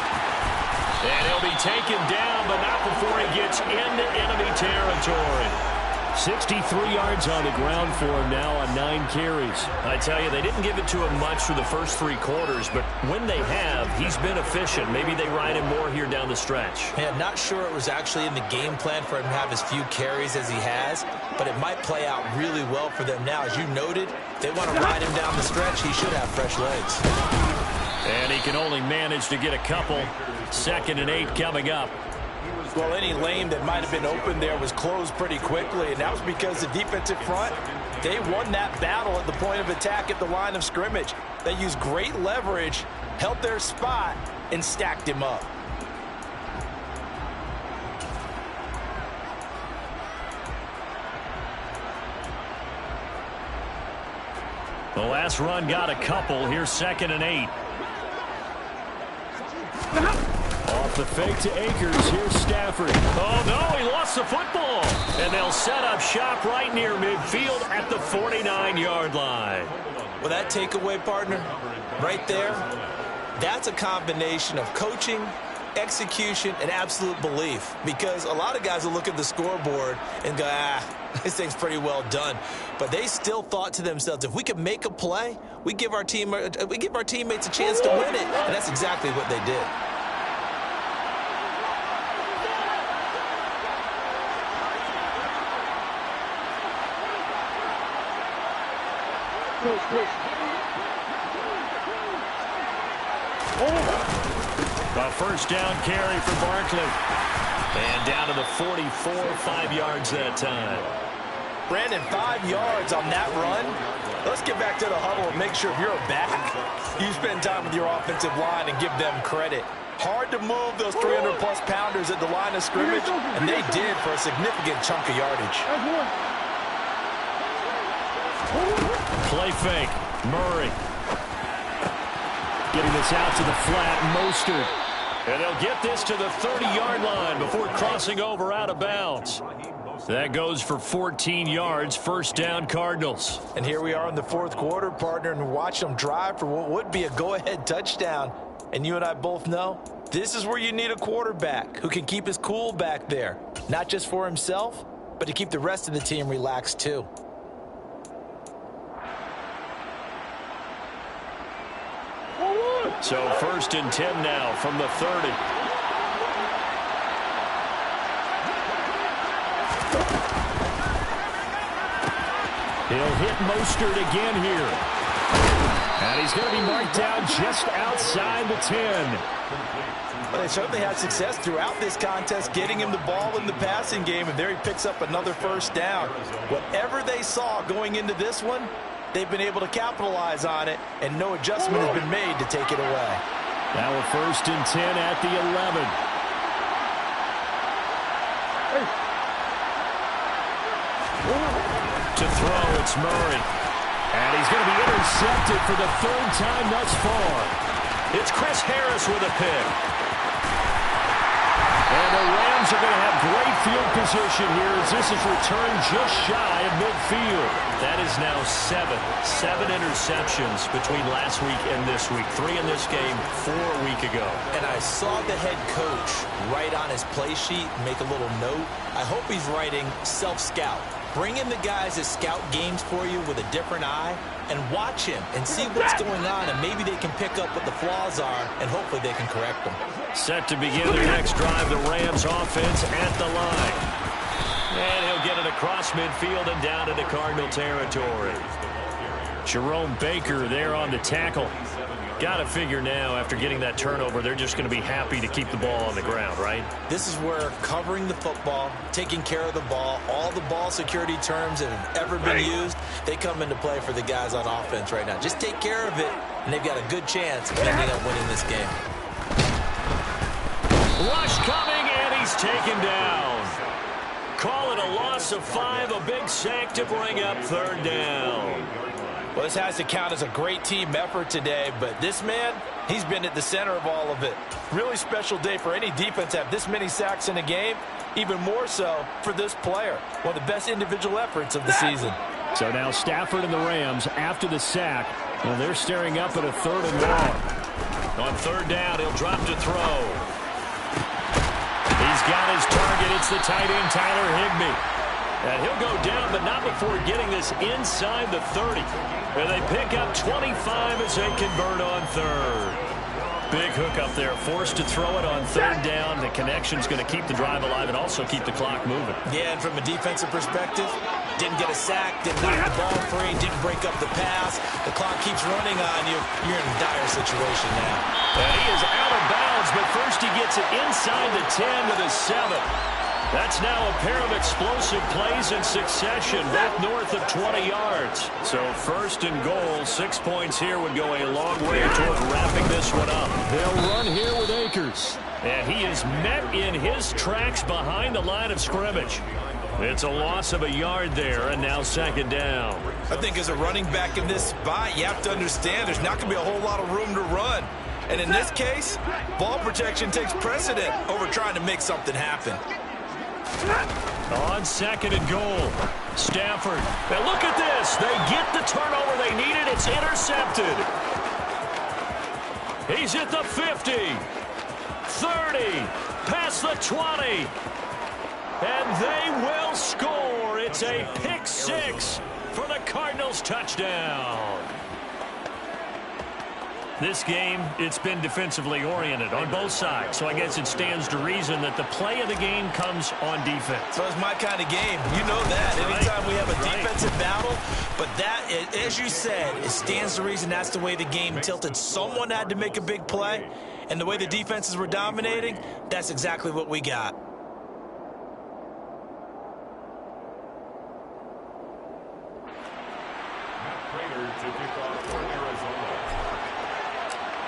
And he'll be taken down, but not before he gets into enemy territory. 63 yards on the ground for him now on 9 carries. I tell you, they didn't give it to him much for the first 3 quarters, but when they have, he's been efficient. Maybe they ride him more here down the stretch. Yeah, not sure it was actually in the game plan for him to have as few carries as he has, but it might play out really well for them now. As you noted, if they want to ride him down the stretch, he should have fresh legs. And he can only manage to get a couple. 2nd and 8 coming up. Well, any lane that might have been open there was closed pretty quickly, and that was because the defensive front, they won that battle at the point of attack at the line of scrimmage. They used great leverage, held their spot, and stacked him up. The last run got a couple. Here's 2nd and 8. Off the fake to Akers. Here's Stafford. Oh, no, he lost the football. And they'll set up shop right near midfield at the 49-yard line. Well, that takeaway, partner, right there, that's a combination of coaching, execution, and absolute belief. Because a lot of guys will look at the scoreboard and go, this thing's pretty well done. But they still thought to themselves, if we could make a play, we give our teammates a chance to win it. And that's exactly what they did. A first down carry for Barkley. And down to the 44, 5 yards that time. Brandon, 5 yards on that run. Let's get back to the huddle and make sure if you're a back, you spend time with your offensive line and give them credit. Hard to move those 300-plus pounders at the line of scrimmage, and they did for a significant chunk of yardage. Play fake. Murray. Getting this out to the flat. Mostert. And they'll get this to the 30-yard line before crossing over out of bounds. That goes for 14 yards. First down, Cardinals. And here we are in the 4th quarter, partner, and watch them drive for what would be a go-ahead touchdown. And you and I both know this is where you need a quarterback who can keep his cool back there. Not just for himself, but to keep the rest of the team relaxed too. So 1st and 10 now from the 30. He'll hit Mostert again here. And he's going to be marked down just outside the 10. Well, they certainly had success throughout this contest getting him the ball in the passing game, and there he picks up another first down. Whatever they saw going into this one, they've been able to capitalize on it, and no adjustment has been made to take it away. Now a 1st and 10 at the 11. To throw, it's Murray. And he's going to be intercepted for the 3rd time thus far. It's Chris Harris with a pick. And the Rams are going to have great field position here as this is returned just shy of midfield. That is now 7 interceptions between last week and this week. 3 in this game, 4 a week ago. And I saw the head coach write on his play sheet, make a little note. I hope he's writing self-scout. Bring in the guys that scout games for you with a different eye and watch him and see what's going on, and maybe they can pick up what the flaws are, and hopefully they can correct them. Set to begin their next drive, the Rams offense at the line. And he'll get it across midfield and down into Cardinal territory. Jerome Baker there on the tackle. Got to figure now, after getting that turnover, they're just going to be happy to keep the ball on the ground, right? This is where covering the football, taking care of the ball, all the ball security terms that have ever been used, they come into play for the guys on offense right now. Just take care of it, and they've got a good chance of ending up winning this game. Rush coming, and he's taken down. Call it a loss of 5, a big sack to bring up 3rd down. Well, this has to count as a great team effort today, but this man, he's been at the center of all of it. Really special day for any defense to have this many sacks in a game, even more so for this player. One of the best individual efforts of the season. So now Stafford and the Rams after the sack. Well, they're staring up at a 3rd and long. On 3rd down, he'll drop to throw. He's got his target. It's the tight end, Tyler Higbee. And he'll go down, but not before getting this inside the 30. And they pick up 25 as they convert on third. Big hook up there, forced to throw it on third down. The connection's going to keep the drive alive and also keep the clock moving. Yeah, and from a defensive perspective, didn't get a sack, didn't knock the ball free, didn't break up the pass. The clock keeps running on you. You're in a dire situation now. And he is out of bounds, but first he gets it inside the 10 to the 7. That's now a pair of explosive plays in succession, both north of 20 yards. So first and goal, 6 points here would go a long way toward wrapping this one up. They'll run here with Akers. And he is met in his tracks behind the line of scrimmage. It's a loss of a yard there, and now second down. I think as a running back in this spot, you have to understand there's not going to be a whole lot of room to run. And in this case, ball protection takes precedent over trying to make something happen. On second and goal, Stafford. Now look at this. They get the turnover they needed. It's intercepted. He's at the 50, 30, past the 20. And they will score. It's a pick six for the Cardinals touchdown. This game, it's been defensively oriented on both sides. So I guess it stands to reason that the play of the game comes on defense. So it's my kind of game. You know that. Anytime we have a defensive battle. But that, as you said, it stands to reason that's the way the game tilted. Someone had to make a big play. And the way the defenses were dominating, that's exactly what we got.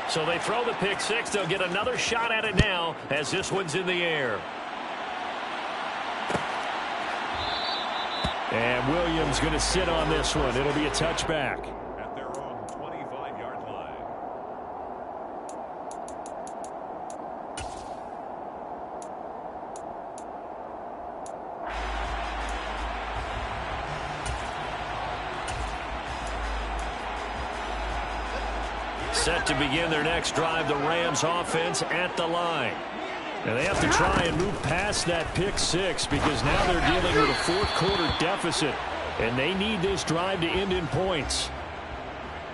So they throw the pick six. They'll get another shot at it now as this one's in the air. And Williams going to sit on this one. It'll be a touchback. At their own 25-yard line. Set to begin their next drive, the Rams offense at the line. And they have to try and move past that pick six because now they're dealing with a fourth-quarter deficit, and they need this drive to end in points.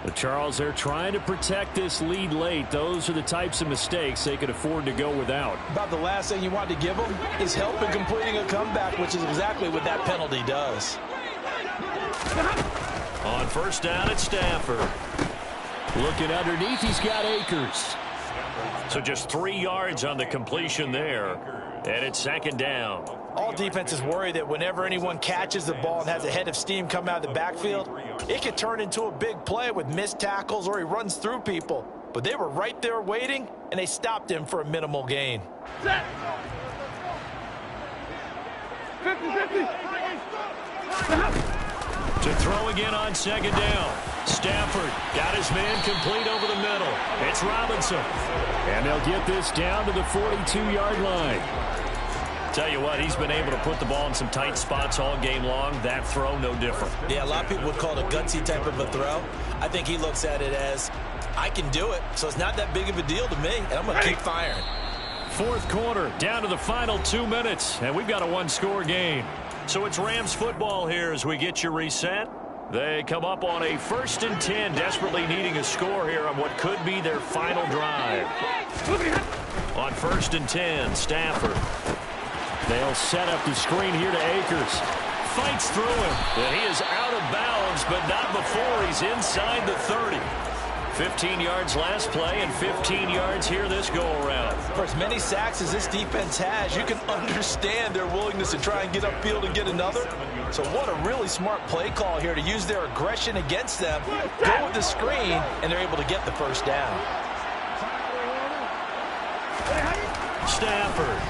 But Charles, they're trying to protect this lead late. Those are the types of mistakes they could afford to go without. About the last thing you want to give them is help in completing a comeback, which is exactly what that penalty does. On first down, it's Stafford. Looking underneath, he's got Akers. So just 3 yards on the completion there. And it's second down. All defenses worry that whenever anyone catches the ball and has a head of steam come out of the backfield, it could turn into a big play with missed tackles or he runs through people. But they were right there waiting, and they stopped him for a minimal gain. 50-50. To throw again on second down. Stafford got his man complete over the middle. It's Robinson. And they'll get this down to the 42-yard line. Tell you what, he's been able to put the ball in some tight spots all game long. That throw, no different. Yeah, a lot of people would call it a gutsy type of a throw. I think he looks at it as, I can do it, so it's not that big of a deal to me, and I'm going to keep firing. Fourth quarter, down to the final 2 minutes, and we've got a one-score game. So it's Rams football here as we get you reset. They come up on a 1st and 10, desperately needing a score here on what could be their final drive. On 1st and 10, Stafford. They'll set up the screen here to Akers. Fights through him, and he is out of bounds, but not before he's inside the 30. 15 yards last play and 15 yards here this go-around. For as many sacks as this defense has, you can understand their willingness to try and get upfield and get another. So what a really smart play call here to use their aggression against them, go with the screen, and they're able to get the first down. Stafford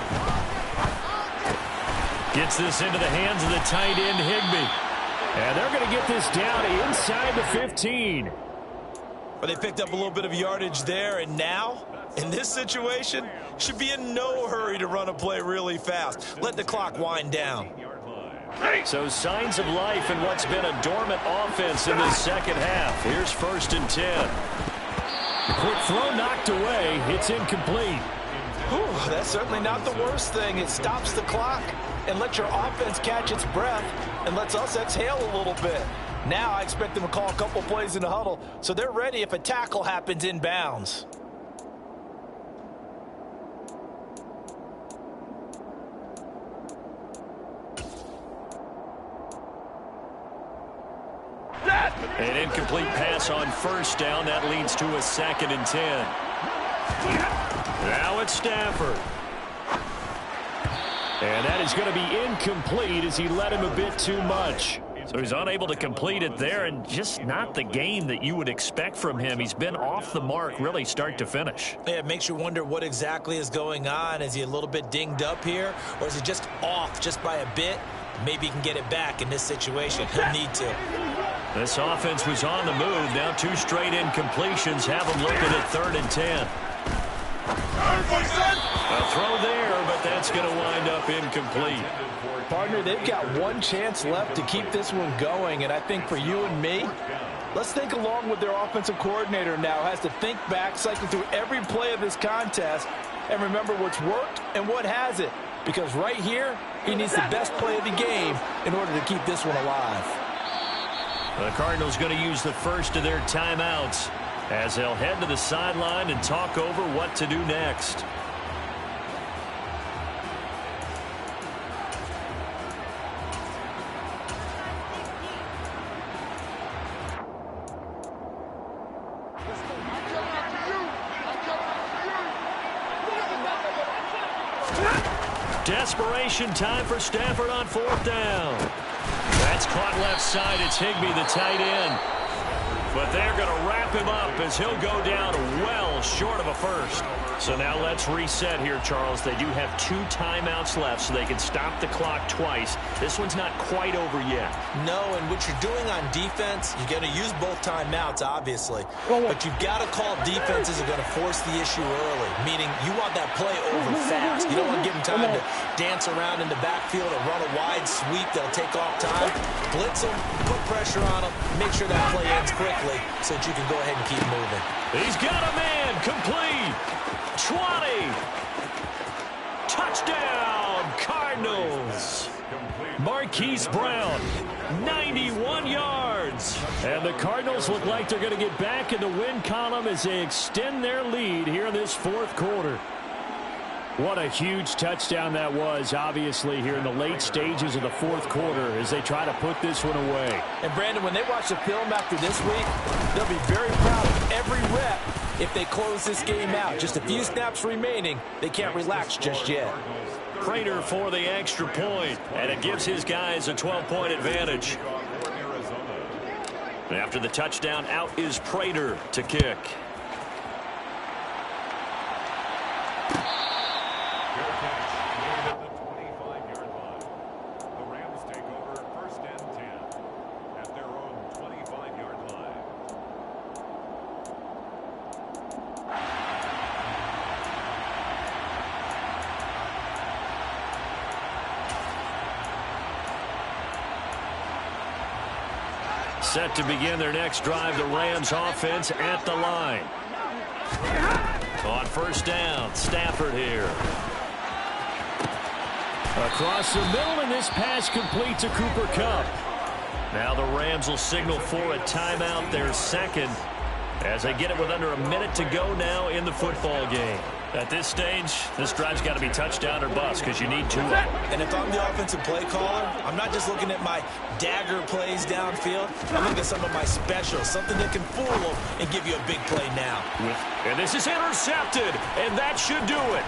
gets this into the hands of the tight end, Higbee. And they're going to get this down inside the 15. But they picked up a little bit of yardage there, and now, in this situation, should be in no hurry to run a play really fast. Let the clock wind down. So signs of life in what's been a dormant offense in this second half. Here's 1st and 10. Quick throw knocked away. It's incomplete. Whew, that's certainly not the worst thing. It stops the clock and lets your offense catch its breath and lets us exhale a little bit. Now I expect them to call a couple plays in the huddle so they're ready if a tackle happens inbounds. An incomplete pass on first down. That leads to a 2nd and 10. Now it's Stafford. And that is going to be incomplete as he led him a bit too much. So he's unable to complete it there, and just not the game that you would expect from him. He's been off the mark really start to finish. Yeah, it makes you wonder what exactly is going on. Is he a little bit dinged up here, or is he just off just by a bit? Maybe he can get it back in this situation. He'll need to. This offense was on the move. Now 2 straight incompletions have them looking at 3rd and 10. A throw there, but that's going to wind up incomplete. Partner, they've got one chance left to keep this one going, and I think for you and me, let's think along with their offensive coordinator now. Has to think back, cycle through every play of this contest, and remember what's worked and what hasn't. Because right here, he needs the best play of the game in order to keep this one alive. The Cardinals going to use the first of their timeouts as they'll head to the sideline and talk over what to do next. Desperation time for Stafford on 4th down. That's caught left side. It's Higbee, the tight end. But they're going to wrap him up as he'll go down well short of a first. So now let's reset here, Charles. They do have 2 timeouts left, so they can stop the clock twice. This one's not quite over yet. No, and what you're doing on defense, you're going to use both timeouts, obviously. But you've got to call defenses are going to force the issue early, meaning you want that play over fast. You don't want to give them time to dance around in the backfield or run a wide sweep that'll take off time. Blitz them, put pressure on them, make sure that play ends quickly so that you can go ahead and keep moving. He's got a man, complete. 20. Touchdown, Cardinals. Marquise Brown, 91 yards. And the Cardinals look like they're going to get back in the win column as they extend their lead here in this 4th quarter. What a huge touchdown that was, obviously, here in the late stages of the 4th quarter as they try to put this one away. And, Brandon, when they watch the film after this week, they'll be very proud of every rep if they close this game out. Just a few snaps remaining. They can't relax just yet. Prater for the extra point, and it gives his guys a 12-point advantage. And after the touchdown, out is Prater to kick. Set to begin their next drive, the Rams offense at the line. On 1st down, Stafford here. Across the middle, and this pass complete to Cooper Kupp. Now the Rams will signal for a timeout, their 2nd, as they get it with under a minute to go now in the football game. At this stage, this drive's got to be touchdown or bust because you need 2 of them. And if I'm the offensive play caller, I'm not just looking at my dagger plays downfield. I'm looking at some of my specials, something that can fool them and give you a big play now. And this is intercepted, and that should do it.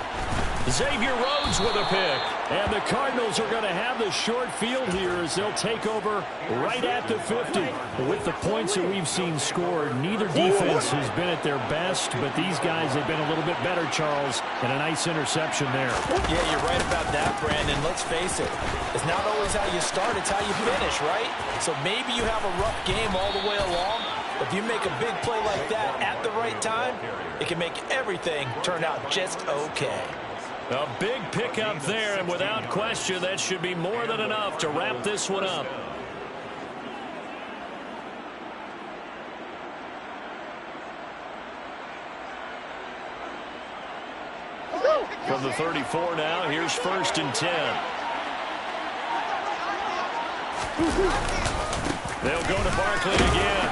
Xavier Rhodes with a pick. And the Cardinals are going to have the short field here as they'll take over right at the 50. With the points that we've seen scored, neither defense has been at their best, but these guys have been a little bit better, Charles, and a nice interception there. Yeah, you're right about that, Brandon. Let's face it. It's not always how you start, it's how you finish, right? So maybe you have a rough game all the way along, but if you make a big play like that at the right time, it can make everything turn out just okay. A big pickup there, and without question, that should be more than enough to wrap this one up. From the 34 now, here's 1st and 10. They'll go to Barkley again.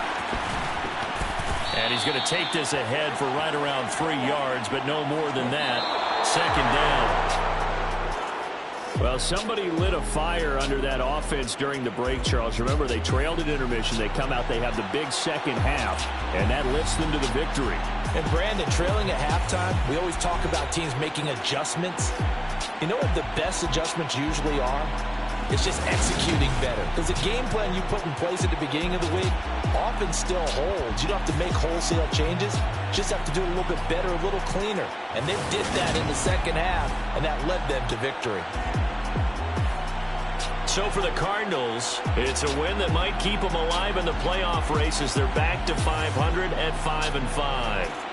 And he's going to take this ahead for right around 3 yards, but no more than that. 2nd down. Well, somebody lit a fire under that offense during the break, Charles. Remember, they trailed at intermission. They come out, they have the big second half, and that lifts them to the victory. And Brandon, trailing at halftime, we always talk about teams making adjustments. You know what the best adjustments usually are? It's just executing better. Because the game plan you put in place at the beginning of the week often still holds. You don't have to make wholesale changes. You just have to do it a little bit better, a little cleaner. And they did that in the second half, and that led them to victory. So for the Cardinals, it's a win that might keep them alive in the playoff race as they're back to 500 at 5-5.